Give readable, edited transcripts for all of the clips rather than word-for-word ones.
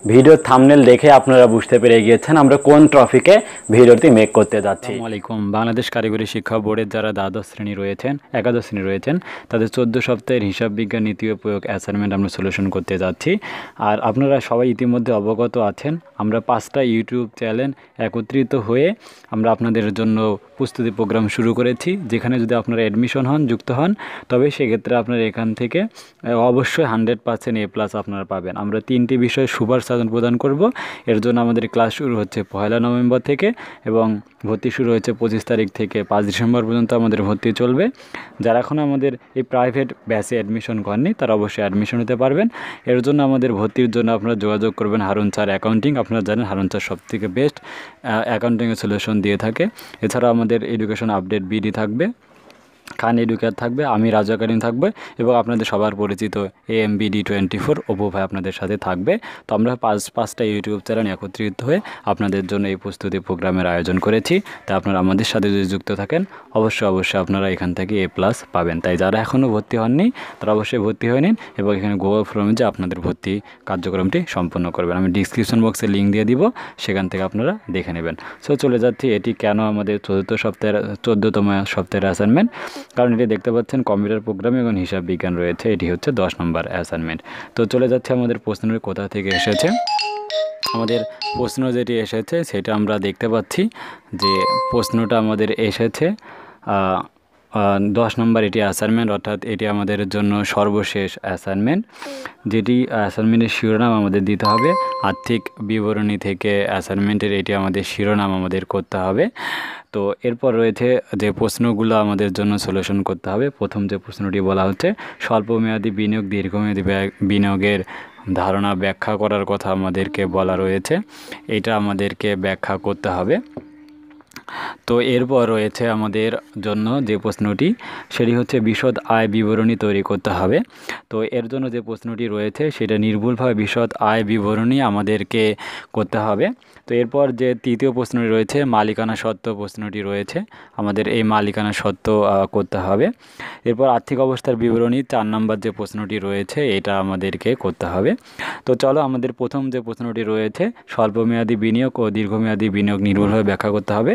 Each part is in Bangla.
ভিডিও থাম্বনেল দেখে আপনারা বুঝতে পেরে গিয়েছেন আমরা কোন টপিকে ভিডিওটি মেক করতে যাচ্ছি। আসসালামু আলাইকুম। বাংলাদেশ কারিগরি শিক্ষা বোর্ডের যারা দ্বাদশ শ্রেণী রয়েছেন, একাদশ শ্রেণী রয়েছেন, তাদের 14 সপ্তাহের হিসাব বিজ্ঞান নীতি ও প্রয়োগ অ্যাসাইনমেন্ট আমরা সলিউশন করতে যাচ্ছি। আর আপনারা সবাই ইতিমধ্যে অবগত আছেন, আমরা 5টা ইউটিউব চ্যানেল একত্রিত হয়ে আমরা আপনাদের জন্য প্রস্তুতি প্রোগ্রাম শুরু করেছি, যেখানে যদি আপনারা অ্যাডমিশন হন, যুক্ত হন, তবে সেক্ষেত্রে আপনারা এখান থেকে অবশ্যই 100% A+ আপনারা পাবেন। আমরা 3টি বিষয়ে সুপার সাজেশন প্রদান করব। এর জন্য আমাদের ক্লাস শুরু হচ্ছে 1 নভেম্বর থেকে এবং ভর্তি শুরু হচ্ছে 25 তারিখ থেকে 5 ডিসেম্বর পর্যন্ত আমাদের ভর্তি চলবে। যারা এখন আমাদের এই প্রাইভেট ব্যাচে অ্যাডমিশন করেননি তারা অবশ্যই অ্যাডমিশন হতে পারবেন। এর জন্য আমাদের ভর্তির জন্য আপনারা যোগাযোগ করবেন হারুন স্যার অ্যাকাউন্টিং। আপনারা জানেন হারুন স্যার সবথেকে বেস্ট অ্যাকাউন্টিংয়ের সলিউশন দিয়ে থাকে। এছাড়া আমাদের এডুকেশন আপডেট বিডি থাকবে, খান এডুকেয়ার থাকবে, আমি রাজু একাডেমি থাকবে এবং আপনাদের সবার পরিচিত AMBD24 অপু ভাই আপনাদের সাথে থাকবে। তো আমরা 5টা ইউটিউব চ্যানেল একত্রিত হয়ে আপনাদের জন্য এই প্রস্তুতি প্রোগ্রামের আয়োজন করেছি। তাই আপনারা আমাদের সাথে যদি যুক্ত থাকেন অবশ্যই আপনারা এখান থেকে A+ পাবেন। তাই যারা এখনও ভর্তি হননি তারা অবশ্যই ভর্তি হয়ে নিন এবং এখানে গুগল ফর্মে যে আপনাদের ভর্তি কার্যক্রমটি সম্পন্ন করবেন। আমি ডিসক্রিপশন বক্সে লিঙ্ক দিয়ে দিব, সেখান থেকে আপনারা দেখে নেবেন। সো চলে যাচ্ছি এটি কেন আমাদের 14তম সপ্তাহের অ্যাসাইনমেন্ট, কারণ এটি দেখতে পাচ্ছেন কম্পিউটার প্রোগ্রামিং এবং হিসাব বিজ্ঞান রয়েছে। এটি হচ্ছে 10 নম্বর অ্যাসাইনমেন্ট। তো চলে যাচ্ছে আমাদের প্রশ্নের কোথা থেকে এসেছে। আমাদের প্রশ্ন যেটি এসেছে সেটা আমরা দেখতে পাচ্ছি যে প্রশ্নটা আমাদের এসেছে 10 নম্বর এটি অ্যাসাইনমেন্ট, অর্থাৎ এটি আমাদের জন্য সর্বশেষ অ্যাসাইনমেন্ট। যেটি অ্যাসাইনমেন্টের শিরোনাম আমাদের দিতে হবে আর্থিক বিবরণী থেকে অ্যাসাইনমেন্টের এটি আমাদের শিরোনাম আমাদের করতে হবে। তো এরপর রয়েছে যে প্রশ্নগুলো আমাদের জন্য সলিউশন করতে হবে। প্রথম যে প্রশ্নটি বলা হচ্ছে স্বল্পমেয়াদী বিনিয়োগ দীর্ঘমেয়াদী বিনিয়োগের ধারণা ব্যাখ্যা করার কথা আমাদেরকে বলা রয়েছে, এটা আমাদেরকে ব্যাখ্যা করতে হবে। তো এরপর রয়েছে আমাদের জন্য যে প্রশ্নটি, সেটি হচ্ছে বিশদ আয় বিবরণী তৈরি করতে হবে। তো এর জন্য যে প্রশ্নটি রয়েছে সেটা নির্ভুলভাবে বিশদ আয় বিবরণী আমাদেরকে করতে হবে। তো এরপর যে তৃতীয় প্রশ্নটি রয়েছে মালিকানা সত্ত্ব প্রশ্নটি রয়েছে, আমাদের এই মালিকানা সত্ত্ব করতে হবে। এরপর আর্থিক অবস্থার বিবরণী 4 নম্বর যে প্রশ্নটি রয়েছে এটা আমাদেরকে করতে হবে। তো চলো আমাদের প্রথম যে প্রশ্নটি রয়েছে স্বল্পমেয়াদী বিনিয়োগ ও দীর্ঘমেয়াদী বিনিয়োগ নির্ভুলভাবে ব্যাখ্যা করতে হবে।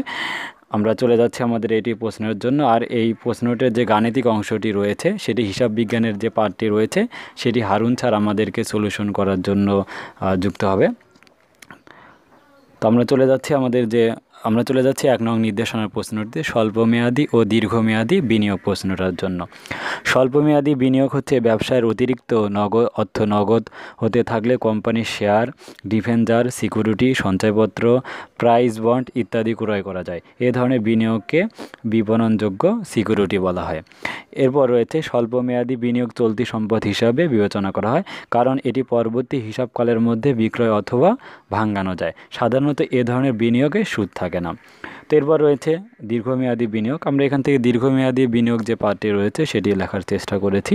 আমরা চলে যাচ্ছি আমাদের এটি প্রশ্নের জন্য। আর এই প্রশ্নটির যে গাণিতিক অংশটি রয়েছে সেটি হিসাব বিজ্ঞানের যে পার্টটি রয়েছে সেটি হারুন স্যার আমাদেরকে সলিউশন করার জন্য যুক্ত হবে। তো আমরা চলে যাচ্ছি 1 নং নির্দেশনার প্রশ্নটিতে স্বল্পমেয়াদী ও দীর্ঘমেয়াদী বিনিয়োগ প্রশ্নটার জন্য। স্বল্পমেয়াদী বিনিয়োগ হচ্ছে ব্যবসায়ের অতিরিক্ত নগদ হতে থাকলে কোম্পানির শেয়ার, ডিফেন্সার, সিকিউরিটি, সঞ্চয়পত্র, প্রাইজ বন্ড ইত্যাদি ক্রয় করা যায়। এ ধরনের বিনিয়োগকে বিপণনযোগ্য সিকিউরিটি বলা হয়। এরপর রয়েছে স্বল্পমেয়াদী বিনিয়োগ চলতি সম্পদ হিসাবে বিবেচনা করা হয়, কারণ এটি পরবর্তী হিসাবকালের মধ্যে বিক্রয় অথবা ভাঙানো যায়। সাধারণত এ ধরনের বিনিয়োগে সুদ থাকে না। তো এরপর রয়েছে দীর্ঘমেয়াদী বিনিয়োগ। আমরা এখান থেকে দীর্ঘমেয়াদী বিনিয়োগ যে পার্টটি রয়েছে সেটি লেখার চেষ্টা করেছি।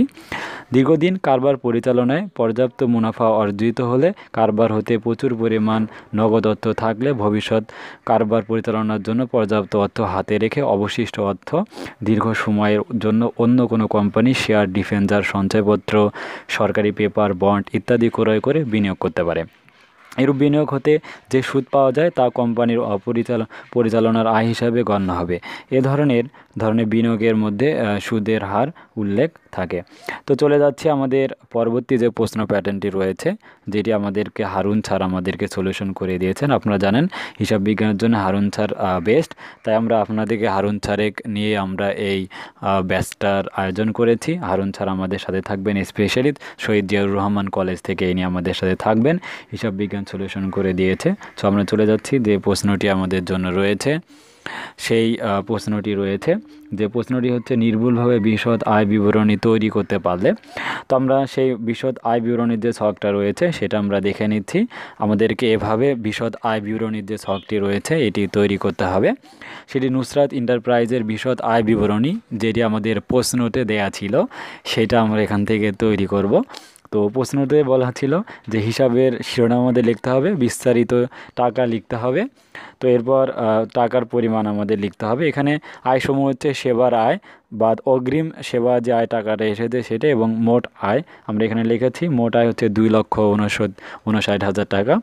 দীর্ঘদিন কারবার পরিচালনায় পর্যাপ্ত মুনাফা অর্জিত হলে, কারবার হতে প্রচুর পরিমাণ নগদ অর্থ থাকলে, ভবিষ্যৎ কারবার পরিচালনার জন্য পর্যাপ্ত অর্থ হাতে রেখে অবশিষ্ট অর্থ দীর্ঘ সময়ের জন্য অন্য কোনো কোম্পানি শেয়ার, ডিফেন্সার, সঞ্চয়পত্র, সরকারি পেপার, বন্ড ইত্যাদি ক্রয় করে বিনিয়োগ করতে পারে। এরূপ বিনিয়োগ হতে যে সুদ পাওয়া যায় তা কোম্পানির পরিচালনার আয় হিসাবে গণ্য হবে। এ ধরনের বিনিয়োগের মধ্যে সুদের হার উল্লেখ থাকে। তো চলে যাচ্ছে আমাদের পরবর্তী যে প্রশ্ন প্যাটার্নটি রয়েছে, যেটি আমাদেরকে হারুন স্যার আমাদেরকে সলিউশন করে দিয়েছেন। আপনারা জানেন হিসাব বিজ্ঞানের জন্য হারুন স্যার বেস্ট, তাই আমরা আপনাদেরকে হারুন স্যারের নিয়ে আমরা এই ব্যাচটার আয়োজন করেছি। হারুন স্যার আমাদের সাথে থাকবেন, স্পেশালি শহীদ জিয়াউর রহমান কলেজ থেকে ইনি আমাদের সাথে থাকবেন, হিসাব বিজ্ঞান সলিউশন করে দিয়েছে। সো আমরা চলে যাচ্ছি যে প্রশ্নটি আমাদের জন্য রয়েছে, সেই প্রশ্নটি রয়েছে যে প্রশ্নটি হচ্ছে নির্ভুলভাবে বিশদ আয় বিবরণী তৈরি করতে পারলে। তো আমরা সেই বিশদ আয় বিবরণীর যে ছকটা রয়েছে সেটা আমরা দেখে নিচ্ছি। আমাদেরকে এভাবে বিশদ আয় বিবরণীর যে ছকটি রয়েছে এটি তৈরি করতে হবে। সেটি নুসরাত এন্টারপ্রাইজের বিশদ আয় বিবরণী, যেটি আমাদের প্রশ্নতে দেয়া ছিল, সেটা আমরা এখান থেকে তৈরি করব। তো প্রশ্নতে বলা ছিল যে হিসাবের শিরোনাম আমাদের লিখতে হবে, বিস্তারিত টাকা লিখতে হবে। তো এরপর টাকার পরিমাণ আমাদের লিখতে হবে। এখানে আয়সমূহ হচ্ছে সেবার আয় বা অগ্রিম সেবা যে আয় টাকাটা এসেছে সেটা, এবং মোট আয় আমরা এখানে লিখেছি। মোট আয় হচ্ছে 2,59,60,000 টাকা।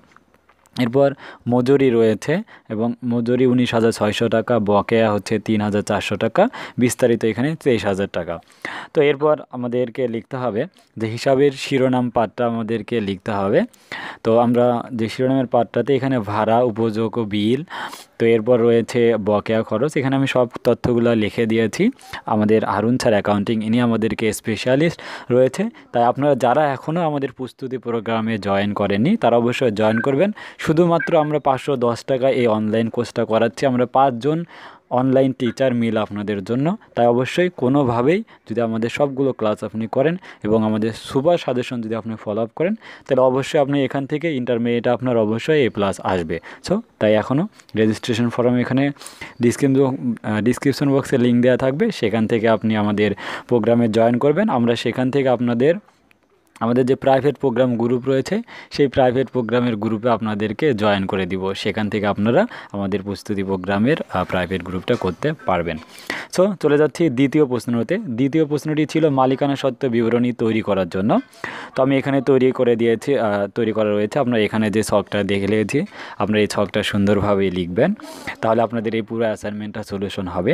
এরপর মজুরি রয়েছে এবং মজুরি 19,600 টাকা, বকেয়া হচ্ছে 3,400 টাকা, বিস্তারিত এখানে 23,000 টাকা। তো এরপর আমাদেরকে লিখতে হবে যে হিসাবের শিরোনাম পাঠটা আমাদেরকে লিখতে হবে। তো আমরা যে শিরোনামের পাঠটাতে এখানে ভাড়া, উপযোগ ও বিল, তো এরপর রয়েছে বকেয়া খরচ। এখানে আমি সব তথ্যগুলো লিখে দিয়েছি। আমাদের হারুন স্যার অ্যাকাউন্টিং, ইনি আমাদেরকে স্পেশালিস্ট রয়েছে। তাই আপনারা যারা এখনও আমাদের প্রস্তুতি প্রোগ্রামে জয়েন করেননি তারা অবশ্যই জয়েন করবেন। শুধুমাত্র আমরা 510 টাকা এই অনলাইন কোর্সটা করাচ্ছি। আমরা 5 জন অনলাইন টিচার মিল আপনাদের জন্য। তাই অবশ্যই কোনোভাবেই যদি আমাদের সবগুলো ক্লাস আপনি করেন এবং আমাদের সুপার সাজেশন যদি আপনি ফলো আপ করেন, তাহলে অবশ্যই আপনি এখান থেকে ইন্টারমিডিয়েটে আপনার অবশ্যই A+ আসবে। সো তাই এখনও রেজিস্ট্রেশন ফর্ম এখানে ডিসক্রিপশন বক্সে লিঙ্ক দেওয়া থাকবে, সেখান থেকে আপনি আমাদের প্রোগ্রামে জয়েন করবেন। আমরা সেখান থেকে আমাদের যে প্রাইভেট প্রোগ্রাম গ্রুপ রয়েছে সেই প্রাইভেট প্রোগ্রামের গ্রুপে আপনাদেরকে জয়েন করে দিব। সেখান থেকে আপনারা আমাদের প্রস্তুতি প্রোগ্রামের প্রাইভেট গ্রুপটা করতে পারবেন। সো চলে যাচ্ছি দ্বিতীয় প্রশ্নতে। দ্বিতীয় প্রশ্নটি ছিল মালিকানা সত্ত্ব বিবরণী তৈরি করার জন্য। তো আমি এখানে তৈরি করা রয়েছে। আপনারা এখানে যে ছকটা দেখে নিয়েছি, আপনারা এই ছকটা সুন্দরভাবে লিখবেন, তাহলে আপনাদের এই পুরো অ্যাসাইনমেন্টটা সলিউশন হবে।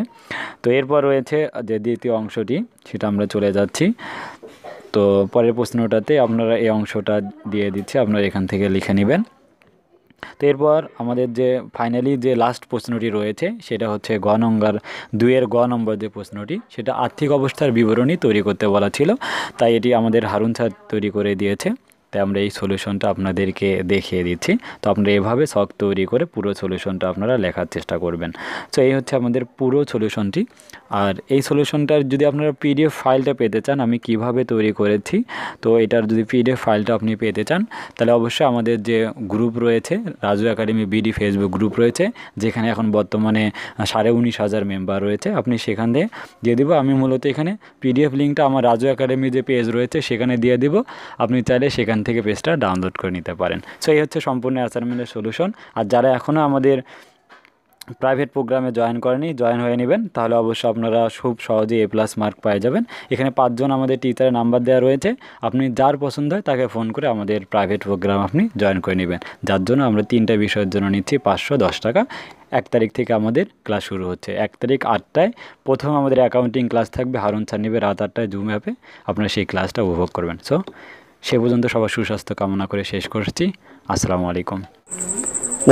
তো এরপর রয়েছে যে দ্বিতীয় অংশটি, সেটা আমরা চলে যাচ্ছি। তো পরের প্রশ্নটাতে আপনারা এই অংশটা দিয়ে দিচ্ছি, আপনারা এখান থেকে লিখে নেবেন। তো এরপর আমাদের যে ফাইনালি যে লাস্ট প্রশ্নটি রয়েছে সেটা হচ্ছে গণঅঙ্গার 2-এর গ নম্বর যে প্রশ্নটি, সেটা আর্থিক অবস্থার বিবরণী তৈরি করতে বলা ছিল। তাই এটি আমাদের হারুন স্যার তৈরি করে দিয়েছে। তাই আমরা এই সলিউশনটা আপনাদেরকে দেখিয়ে দিচ্ছি। তো আপনারা এভাবে ছক তৈরি করে পুরো সলিউশনটা আপনারা লেখার চেষ্টা করবেন। সো এই হচ্ছে আমাদের পুরো সলিউশনটি। আর এই সলিউশনটার যদি আপনারা PDF ফাইলটা পেতে চান, আমি কিভাবে তৈরি করেছি, তো এটার যদি PDF ফাইলটা আপনি পেতে চান, তাহলে অবশ্যই আমাদের যে গ্রুপ রয়েছে Raju academy BD Facebook group রয়েছে, যেখানে এখন বর্তমানে 19,500 মেম্বার রয়েছে, আপনি সেখান দিয়ে দিব। আমি মূলত এখানে PDF লিঙ্কটা আমার রাজু একাডেমি যে পেজ রয়েছে সেখানে দিয়ে দিব। আপনি চাইলে সেখান থেকে পেজটা ডাউনলোড করে নিতে পারেন। সো এই হচ্ছে সম্পূর্ণ অ্যাসাইনমেন্টের সলিউশন। আর যারা এখনও আমাদের প্রাইভেট প্রোগ্রামে জয়েন হয়ে নেবেন, তাহলে অবশ্যই আপনারা খুব সহজেই A+ মার্ক পেয়ে যাবেন। এখানে 5 জন আমাদের টিচারের নাম্বার দেওয়া রয়েছে। আপনি যার পছন্দ হয় তাকে ফোন করে আমাদের প্রাইভেট প্রোগ্রাম আপনি জয়েন করে নেবেন, যার জন্য আমরা 3টা বিষয়ের জন্য নিচ্ছি 510 টাকা। 1 তারিখ থেকে আমাদের ক্লাস শুরু হচ্ছে। 1 তারিখ 8টায় প্রথম আমাদের অ্যাকাউন্টিং ক্লাস থাকবে, হারুন স্যার নেবে রাত 8টায় জুম অ্যাপে। আপনারা সেই ক্লাসটা উপভোগ করবেন। সো সে পর্যন্ত সবার সুস্বাস্থ্য কামনা করে শেষ করছি। আসসালামু আলাইকুম।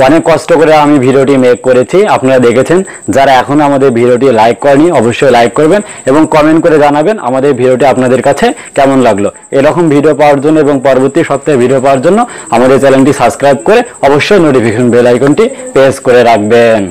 অনেক কষ্ট করে আমি ভিডিওটি মেক করেছি, আপনারা দেখেছেন। যারা এখনো আমাদের ভিডিওটি লাইক করেনি অবশ্যই লাইক করবেন এবং কমেন্ট করে জানাবেন আমাদের ভিডিওটি আপনাদের কাছে কেমন লাগলো। এরকম ভিডিও পাওয়ার জন্য এবং পরবর্তী সপ্তাহে ভিডিও পাওয়ার জন্য আমাদের চ্যানেলটি সাবস্ক্রাইব করে অবশ্যই নোটিফিকেশন বেল আইকনটি প্রেস করে রাখবেন।